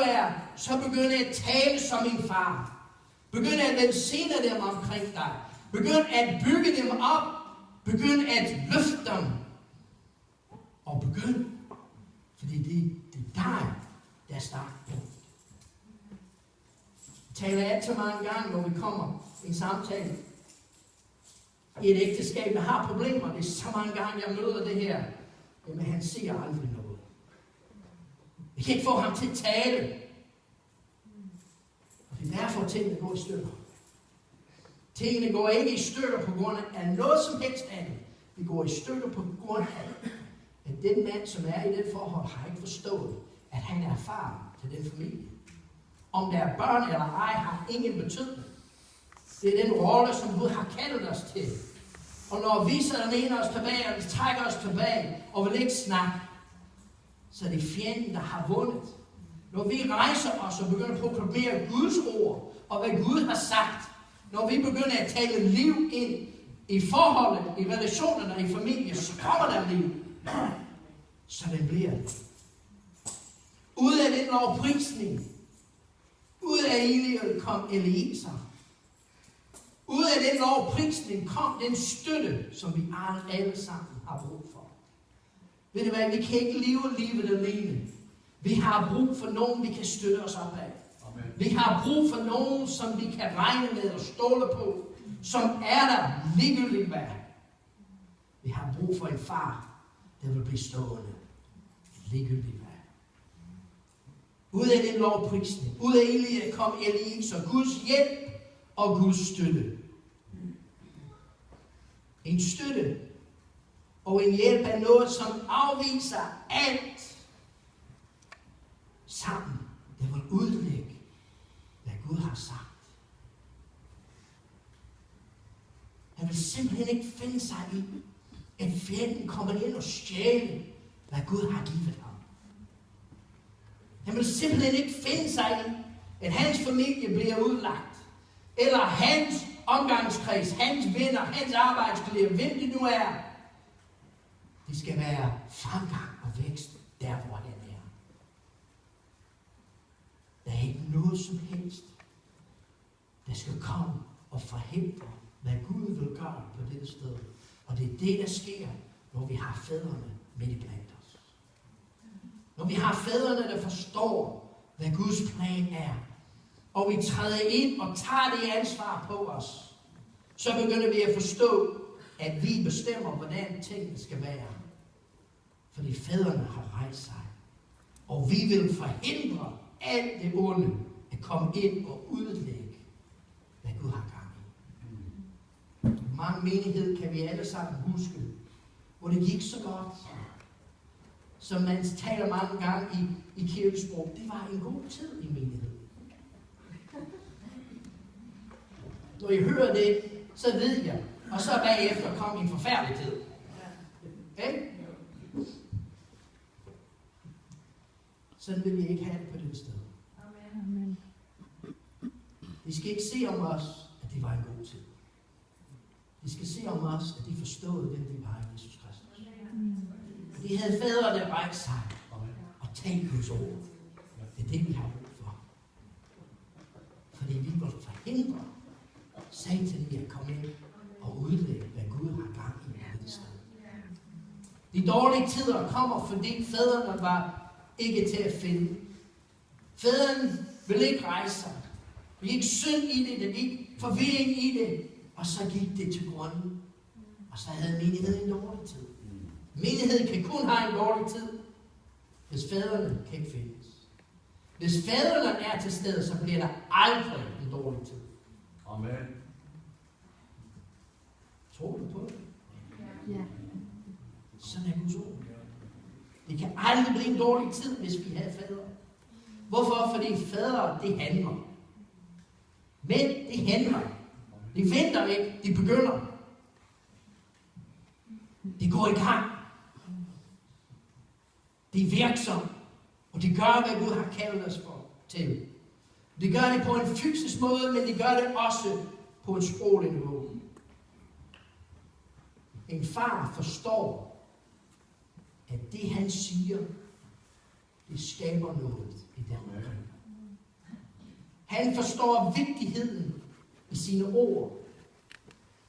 er, så begynd at tale som en far. Begynd at velsigne dem omkring dig. Begynd at bygge dem op. Begynd at løfte dem. Og begynd, fordi det er dig, der er startpunkt. Jeg taler altid mange gange, når vi kommer i en samtale i et ægteskab, der har problemer. Det er så mange gange, jeg møder det her. Jamen, han siger aldrig noget. Vi kan ikke få ham til at tale. Og det er derfor, tingene går i stykker. Tingene går ikke i stykker på grund af noget som helst andet. Det går i stykker på grund af, at den mand, som er i det forhold, har ikke forstået, at han er far til den familie. Om der er børn eller ej, har ingen betydning. Det er den rolle, som Gud har kaldet os til. Og når vi så læner os tilbage, og vi trækker os tilbage, og vil ikke snakke, så er det fjenden, der har vundet. Når vi rejser os og begynder at proklamere Guds ord, og hvad Gud har sagt, når vi begynder at tale liv ind i forholdet, i relationerne, i familien, så kommer der liv. Så det bliver det. Ud af den lovprisning, ud af Eliel kom Eliezer. Ud af den lovprisning kom den støtte, som vi alle sammen har brug for. Ved du hvad, vi kan ikke leve livet alene. Vi har brug for nogen, vi kan støtte os op af. Amen. Vi har brug for nogen, som vi kan regne med og stole på, som er der ligegyldigt hvad. Vi har brug for en far, der vil blive stående ligegyldigt hvad. Ud af den lovprisning, ud af Eliel kom Eliezer, Guds hjælp og Guds støtte. En støtte og en hjælp er noget, som afviser alt sammen. Det vil udlægge, hvad Gud har sagt. Han vil simpelthen ikke finde sig i, at fjenden kommer ind og stjæle, hvad Gud har givet ham. Han vil simpelthen ikke finde sig i, at hans familie bliver udlagt. Eller hans omgangskreds, hans venner, hans arbejdskolleger, hvem det nu er. Det skal være fremgang og vækst, der hvor han er. Der er ikke noget som helst, der skal komme og forhindre, hvad Gud vil gøre på dette sted. Og det er det, der sker, når vi har fædrene midt i blandt os. Når vi har fædrene, der forstår, hvad Guds plan er, og vi træder ind og tager det ansvar på os, så begynder vi at forstå, at vi bestemmer, hvordan tingene skal være. Fordi fædrene har rejst sig. Og vi vil forhindre alt det onde at komme ind og udlægge, hvad Gud har gang i. Mange menighed kan vi alle sammen huske, hvor det gik så godt. Som man taler mange gange i kirkesprog. Det var en god tid i menigheden. Når I hører det, så ved jeg. Og så bagefter kom en forfærdelig tid. Okay? Sådan vil vi ikke have det på det sted. Amen. De skal ikke se om os, at det var en god tid. De skal se om os, at de forstod, hvem de var i Jesus Kristus. De havde fædre, der rejste sig og talte Guds ord. Det er det, vi har brug for. Fordi vi vil forhindre Satan i at komme ind og udlægge, hvad Gud har gang i på det sted. De dårlige tider kommer, fordi fædrene var ikke til at finde. Fædrene ville ikke rejse sig. Vi gik synd i det, der gik forvirring i det, og så gik det til grunden. Og så havde menigheden en dårlig tid. Menigheden kan kun have en dårlig tid, hvis fædrene kan ikke findes. Hvis fædrene er til stede, så bliver der aldrig en dårlig tid. Amen. Tror du på det? Ja. Sådan er Guds ord. Det kan aldrig blive en dårlig tid, hvis vi har fædre. Hvorfor? Fordi fædre, det handler. Mænd, det handler. De venter ikke, de begynder. De går i gang. De er virksomme. Og de gør, hvad Gud har kaldet os for til. De gør det på en fysisk måde, men de gør det også på en sproglig niveau. En far forstår, at det han siger, det skaber noget i den omkring. Han forstår vigtigheden i sine ord.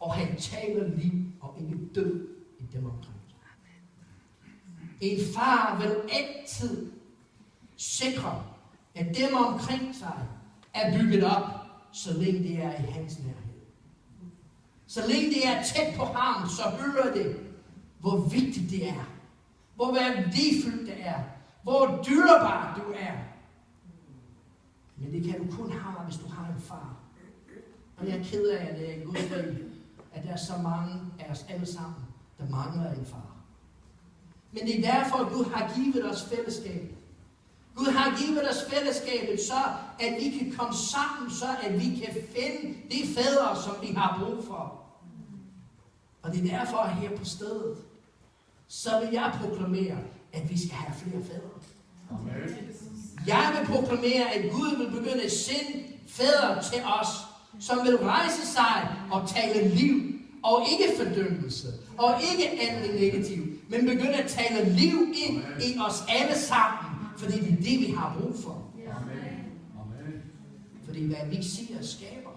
Og han taler liv og ikke død i dem omkring sig. En far vil altid sikre, at dem omkring sig er bygget op, så længe det er i hans nærhed. Så længe det er tæt på ham, så hører det, hvor vigtigt det er. Hvor værdifuldt det er. Hvor dyrebar du er. Men det kan du kun have, hvis du har en far. Og jeg er ked af, at det er Guds rige, at der er så mange af os alle sammen, der mangler en far. Men det er derfor, at Gud har givet os fællesskabet. Gud har givet os fællesskabet, så at vi kan komme sammen, så at vi kan finde de fædre, som vi har brug for. Og det er derfor, at her på stedet, så vil jeg proklamere, at vi skal have flere fædre. Amen. Jeg vil proklamere, at Gud vil begynde at sende fædre til os, som vil rejse sig og tale liv, og ikke fordømmelse, og ikke andet negativt, men begynde at tale liv ind i os alle sammen, fordi det er det, vi har brug for. Amen. Fordi hvad vi siger skaber.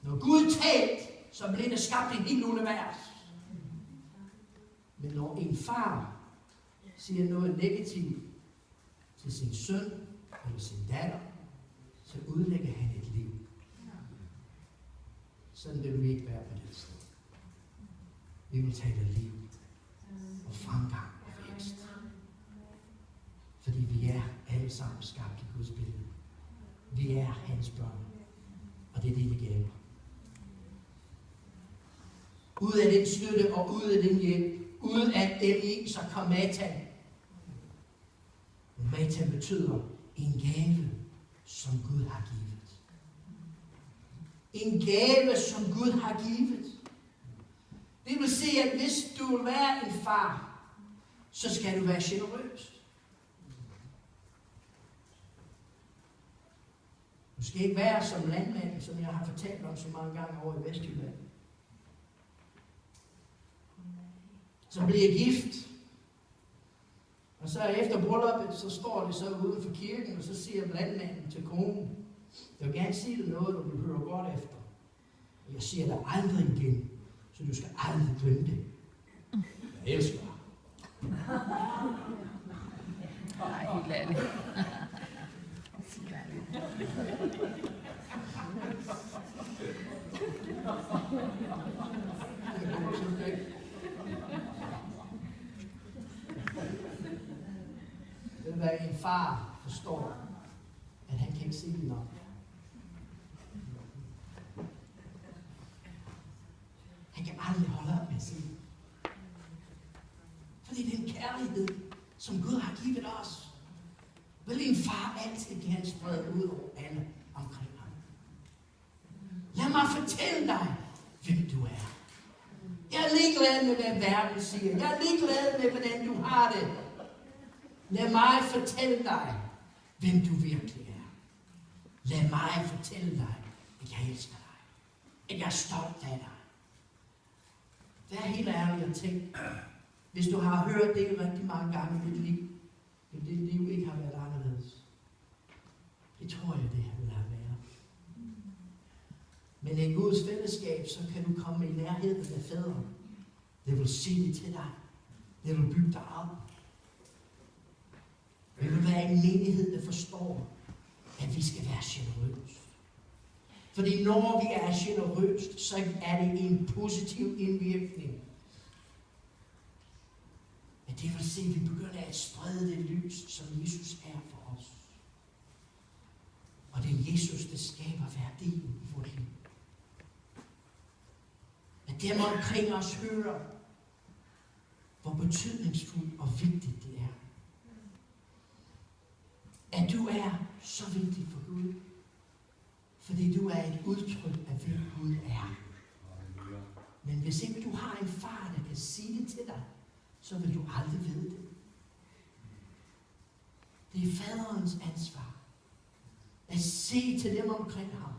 Når Gud talte, så blev der skabt et helt univers. Men når en far siger noget negativt til sin søn eller sin datter, så udlægger han et liv. Sådan vil vi ikke være på det sted. Vi vil tale liv og fremgang og vækst. Fordi vi er alle sammen skabt i Guds billede. Vi er hans børn. Og det er det, vi gaver. Ud af den støtte og ud af den hjælp, ud af den så kom Matan. Matan betyder en gave, som Gud har givet. En gave, som Gud har givet. Det vil sige, at hvis du vil være en far, så skal du være generøs. Du skal ikke være som landmand, som jeg har fortalt om så mange gange over i Vestjylland. Så bliver jeg gift. Og så efter brylluppet, så står det så uden for kirken, og så siger landmanden til konen, jeg vil gerne sige dig noget, du vil høre godt efter. Og jeg siger dig aldrig igen, så du skal aldrig glemme det. Jeg elsker dig. Nej, helt ærligt. Det vil være en far forstår, at han kan ikke se det nok. Han kan aldrig holde op med at sige det. Fordi det er en kærlighed, som Gud har givet os. Vil en far altid gerne sprede ud over alle omkring ham. Lad mig fortælle dig, hvem du er. Jeg er ligeglad med, hvad verden siger. Jeg er ligeglad med, hvordan du har det. Lad mig fortælle dig, hvem du virkelig er. Lad mig fortælle dig, at jeg elsker dig. At jeg er stolt af dig. Det er helt ærligt at tænke, hvis du har hørt det rigtig mange gange i dit liv, at dit liv ikke har været anderledes. Det tror jeg, det vil have været. Men i Guds fællesskab, så kan du komme i nærheden af fædre. Det vil sige det til dig. Det vil bygge dig op. Det vil være en menighed, der forstår, at vi skal være generøse. Fordi når vi er generøst, så er det en positiv indvirkning. Men det vil sige, at vi begynder at sprede det lys, som Jesus er for os. Og det er Jesus, der skaber værdien i vores liv. At dem omkring os hører, hvor betydningsfuldt og vigtigt det er. At du er så vigtig for Gud. Fordi du er et udtryk af, hvem Gud er. Men hvis ikke du har en far, der kan sige det til dig, så vil du aldrig vide det. Det er faderens ansvar. At se til dem omkring ham.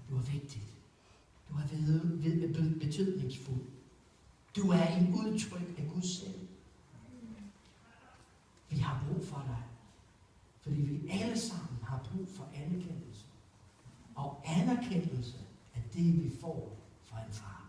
Du er vigtigt. Du er betydningsfuld. Du er en udtryk af Gud selv. Vi har brug for dig. Fordi vi alle sammen har brug for anerkendelse. anerkendelse af det, vi får fra en far.